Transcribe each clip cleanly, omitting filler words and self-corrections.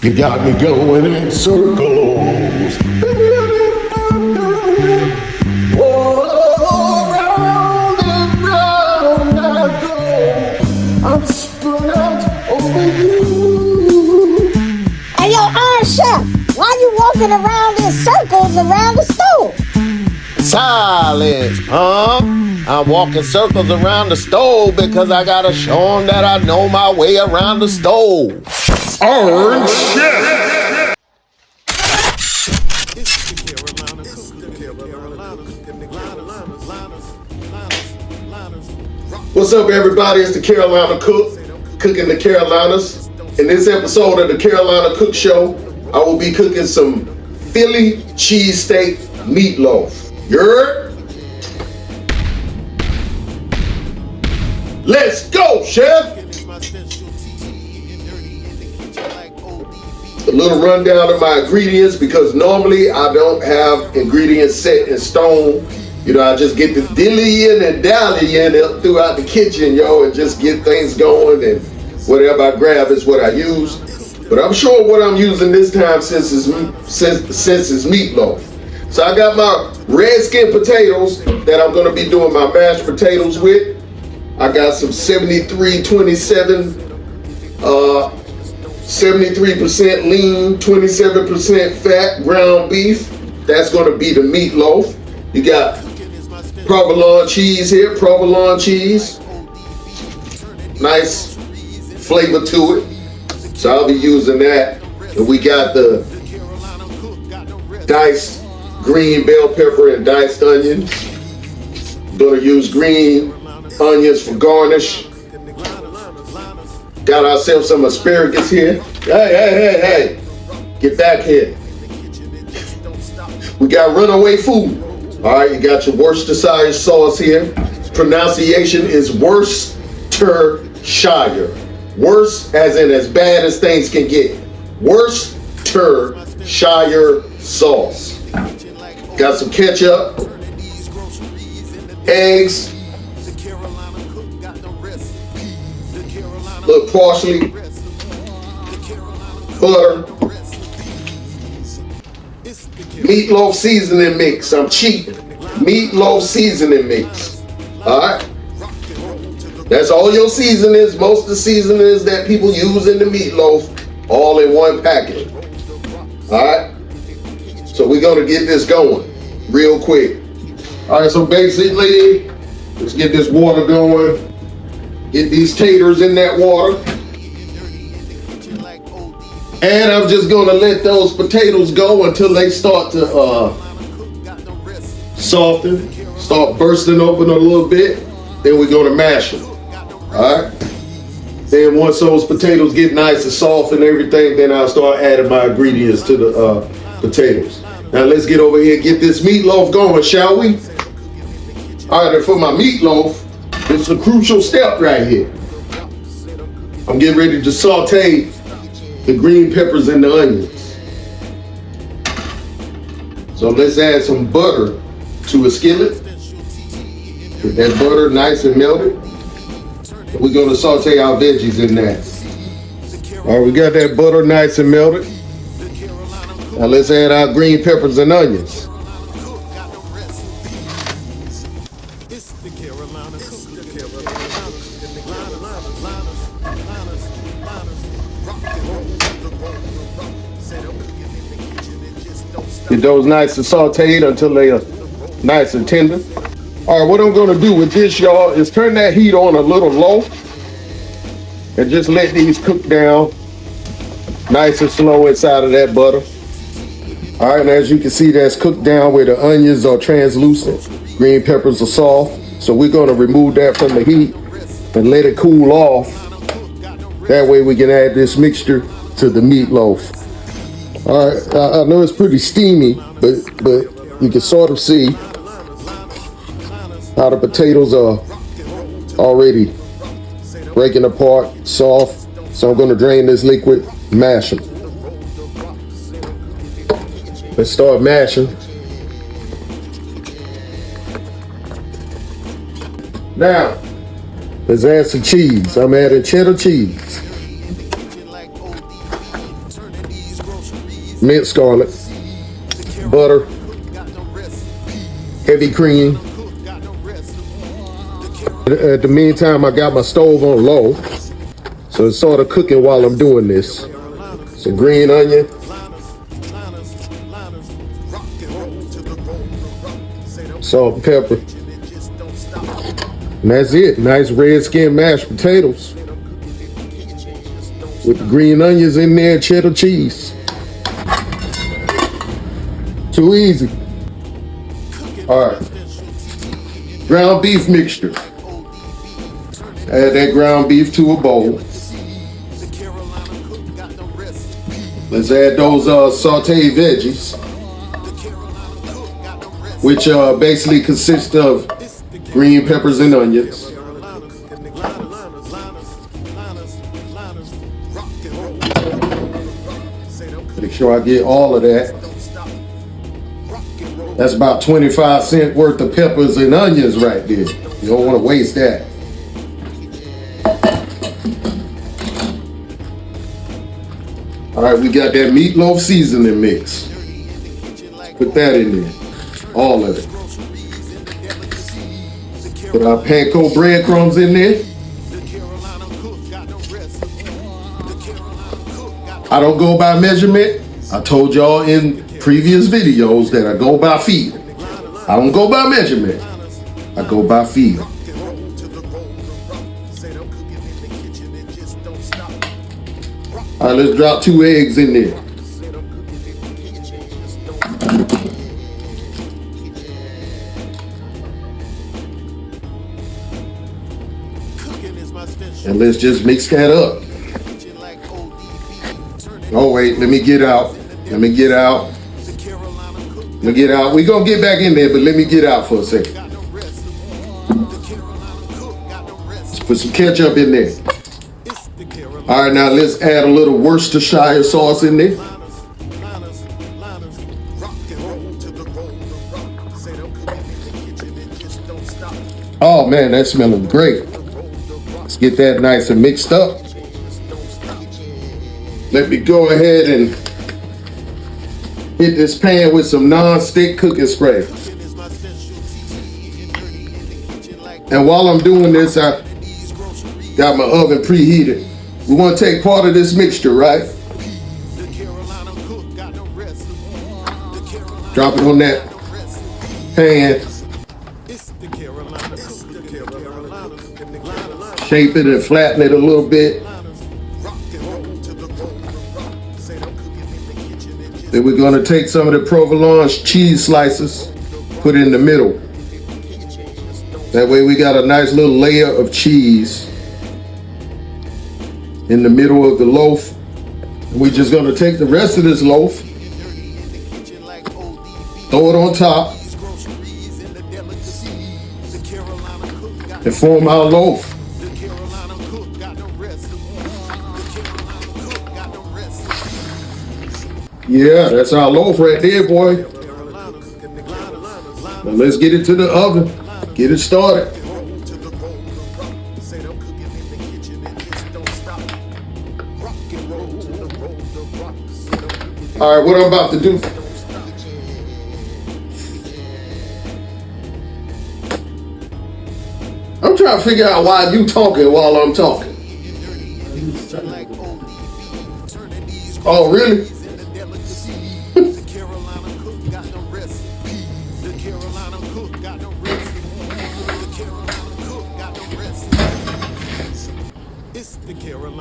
You got me going in circles. Oh, round and round I go. I'm spun out over you. Hey, yo, Iron Chef, why you walking around in circles around the stove? Silence, huh? I'm walking circles around the stove because I gotta show 'em that I know my way around the stove. Iron Chef! What's up, everybody? It's the Carolina Cook, cooking the Carolinas. In this episode of the Carolina Cook Show, I will be cooking some Philly cheesesteak meatloaf. You heard? Let's go, chef! A little rundown of my ingredients, because normally I don't have ingredients set in stone. You know, I just get the dilly-in and dally-in throughout the kitchen, yo, and just get things going, and whatever I grab is what I use. But I'm sure what I'm using this time since it's meatloaf. So I got my red skin potatoes that I'm gonna be doing my mashed potatoes with. I got some 73-27, 73% lean, 27% fat ground beef. That's gonna be the meatloaf. You got provolone cheese here, provolone cheese. Nice flavor to it. So I'll be using that. And we got the diced green bell pepper and diced onions. Gonna use green onions for garnish. Got ourselves some asparagus here. Hey. Get back here. We got runaway food. All right, you got your Worcestershire sauce here. Pronunciation is Worcestershire. Worse as in as bad as things can get. Worcestershire sauce. Got some ketchup, eggs, little parsley, butter, meatloaf seasoning mix. I'm cheap. Meatloaf seasoning mix. All right. That's all your seasonings. Most of the seasonings that people use in the meatloaf, all in one packet. All right. So we're gonna get this going real quick. All right. So basically, let's get this water going. Get these taters in that water. And I'm just gonna let those potatoes go until they start to soften, start bursting open a little bit. Then we're gonna mash them. All right. Then once those potatoes get nice and soft and everything, then I'll start adding my ingredients to the potatoes. Now let's get over here and get this meatloaf going, shall we? All right, and for my meatloaf, it's a crucial step right here. I'm getting ready to saute the green peppers and the onions. So let's add some butter to a skillet. Get that butter nice and melted. We're gonna saute our veggies in that. All right, we got that butter nice and melted. Now let's add our green peppers and onions. Get those nice and sauteed until they are nice and tender. All right, what I'm gonna do with this, y'all, is turn that heat on a little low and just let these cook down nice and slow inside of that butter. All right, and as you can see, that's cooked down where the onions are translucent, green peppers are soft. So we're gonna remove that from the heat and let it cool off. That way we can add this mixture to the meatloaf. All right, I know it's pretty steamy, but you can sort of see how the potatoes are already breaking apart, soft. So I'm gonna drain this liquid, mash them. Let's start mashing. Now, let's add some cheese. I'm adding cheddar cheese. minced garlic, butter, heavy cream. At the meantime, I got my stove on low, so it's sort of cooking while I'm doing this. Some green onion. Salt and pepper. And that's it. Nice red skin mashed potatoes with the green onions in there, cheddar cheese. Too easy. All right. Ground beef mixture. Add that ground beef to a bowl. Let's add those sauteed veggies, which basically consist of green peppers and onions. Make sure I get all of that. That's about 25 cents worth of peppers and onions right there. You don't want to waste that. All right, we got that meatloaf seasoning mix. Put that in there, all of it. Put our panko breadcrumbs in there. I don't go by measurement. I told y'all in previous videos that I go by feel. I don't go by measurement. I go by feel. All right, let's drop 2 eggs in there. And let's just mix that up. Oh wait, let me get out. Let me get out. Let me get out. We're gonna get back in there, but let me get out for a second. Let's put some ketchup in there. All right, now let's add a little Worcestershire sauce in there. Oh man, that's smelling great. Let's get that nice and mixed up. Let me go ahead and hit this pan with some non-stick cooking spray. And while I'm doing this, I got my oven preheated. We want to take part of this mixture, right? Drop it on that pan. Shape it and flatten it a little bit. Then we're going to take some of the provolone cheese slices, put it in the middle. That way we got a nice little layer of cheese in the middle of the loaf. And we're just going to take the rest of this loaf, throw it on top, and form our loaf. Yeah, that's our loaf right there, boy. Now let's get it to the oven. Get it started. All right, what I'm about to do. I'm trying to figure out why you talking while I'm talking. Oh, really?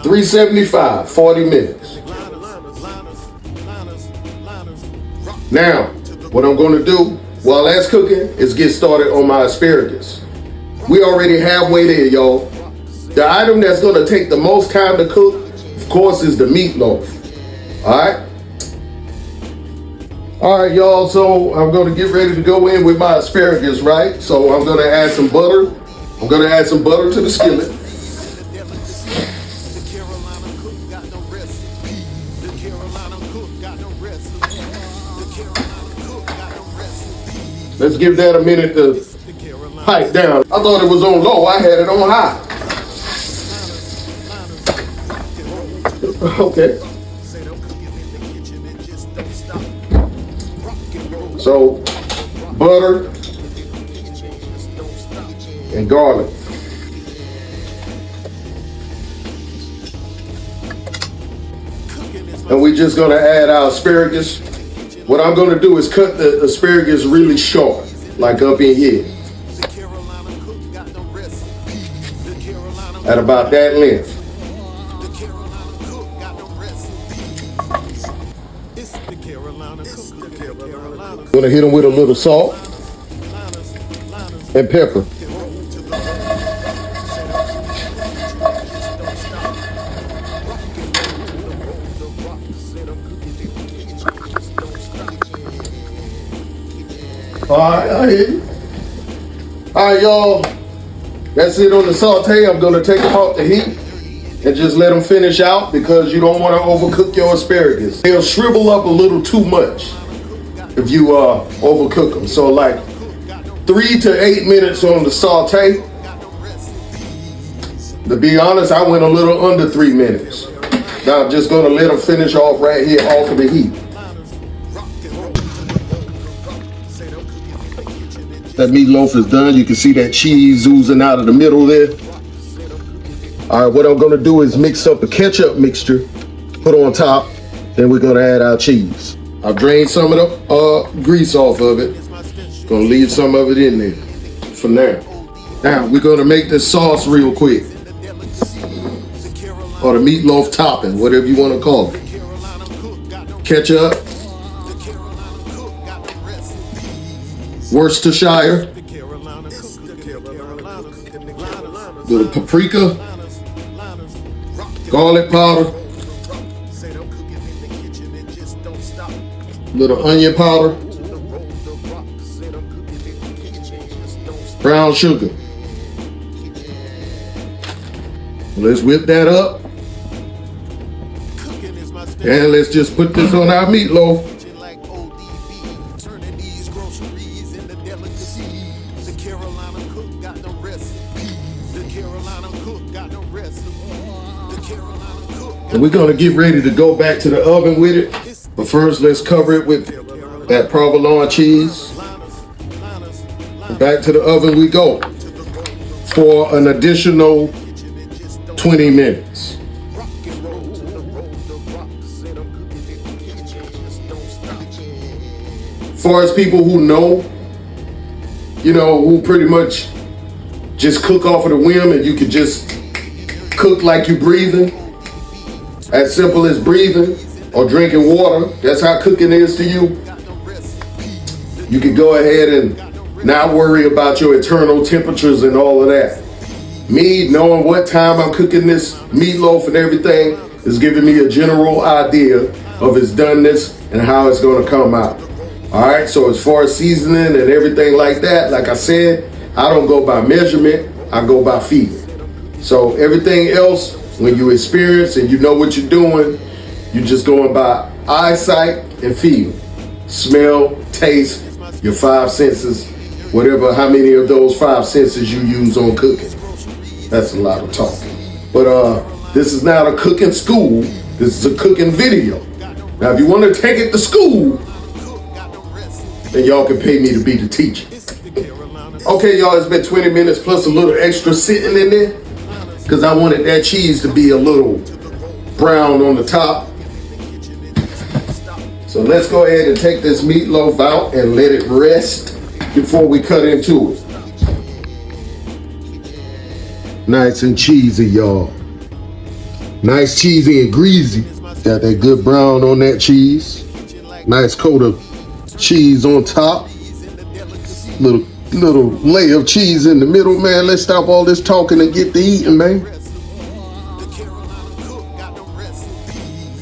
$375, 40 minutes. Now, what I'm going to do while that's cooking is get started on my asparagus. We already halfway there, y'all. The item that's going to take the most time to cook, of course, is the meatloaf. All right? All right, y'all, so I'm going to get ready to go in with my asparagus, right? So I'm going to add some butter. I'm going to add some butter to the skillet. Let's give that a minute to pipe down. I thought it was on low. I had it on high. Okay. So, butter and garlic. And we're just gonna add our asparagus. What I'm gonna do is cut the asparagus really short, like up in here. At about that length. Gonna hit them with a little salt and pepper. All right, I hear you. All right, y'all. That's it on the saute. I'm gonna take them off the heat and just let them finish out because you don't want to overcook your asparagus. They'll shrivel up a little too much if you overcook them. So like 3 to 8 minutes on the saute. To be honest, I went a little under 3 minutes. Now I'm just gonna let them finish off right here off of the heat. That meatloaf is done. You can see that cheese oozing out of the middle there. All right, what I'm gonna do is mix up a ketchup mixture, put on top, then we're gonna add our cheese. I've drained some of the grease off of it. Gonna leave some of it in there for now. Now, we're gonna make this sauce real quick. Or the meatloaf topping, whatever you wanna call it. Ketchup. Worcestershire, little paprika, garlic powder, little onion powder, brown sugar. Let's whip that up. And let's just put this on our meatloaf. And we're gonna get ready to go back to the oven with it. But first, let's cover it with that provolone cheese. And back to the oven we go for an additional 20 minutes. As far as people who know, who pretty much just cook off of the whim and you can just cook like you're breathing, as simple as breathing or drinking water, that's how cooking is to you. You can go ahead and not worry about your internal temperatures and all of that. Me knowing what time I'm cooking this meatloaf and everything is giving me a general idea of its doneness and how it's gonna come out. All right, so as far as seasoning and everything like that, like I said, I don't go by measurement, I go by feeling. So everything else, when you experience and you know what you're doing, you're just going by eyesight and feel. Smell, taste, your 5 senses, whatever, how many of those 5 senses you use on cooking. That's a lot of talking. But this is not a cooking school, this is a cooking video. Now if you want to take it to school, then y'all can pay me to be the teacher. Okay, y'all, it's been 20 minutes plus a little extra sitting in there because I wanted that cheese to be a little brown on the top. So let's go ahead and take this meatloaf out and let it rest before we cut into it. Nice and cheesy, y'all. Nice, cheesy, and greasy. Got that good brown on that cheese. Nice coat of cheese on top. Little layer of cheese in the middle, man. Let's stop all this talking and get to eating, man.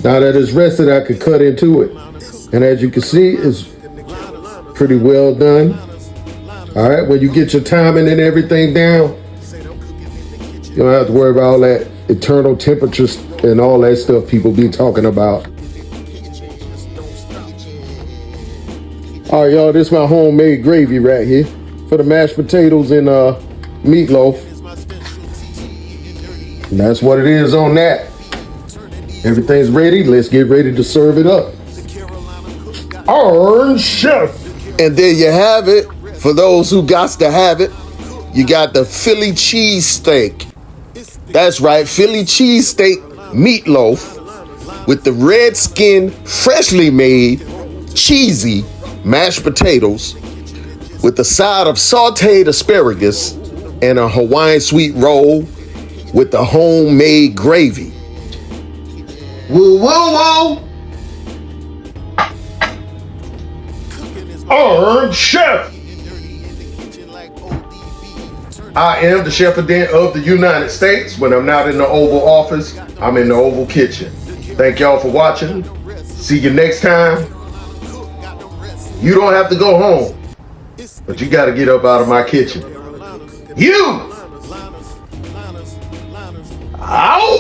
Now that it's rested, I could cut into it. And as you can see, it's pretty well done. All right, when you get your timing and everything down, you don't have to worry about all that internal temperatures and all that stuff people be talking about. All right, y'all, this is my homemade gravy right here for the mashed potatoes and meatloaf. And that's what it is on that. Everything's ready. Let's get ready to serve it up. Orange Chef. And there you have it. For those who got to have it, you got the Philly cheesesteak. That's right, Philly cheesesteak meatloaf with the red skin, freshly made, cheesy mashed potatoes with the side of sauteed asparagus and a Hawaiian sweet roll with the homemade gravy. Woo, woo, woo. Orange Chef. I am the chef of the United States. When I'm not in the Oval Office, I'm in the Oval Kitchen. Thank y'all for watching. See you next time. You don't have to go home, but you got to get up out of my kitchen. You! Ow!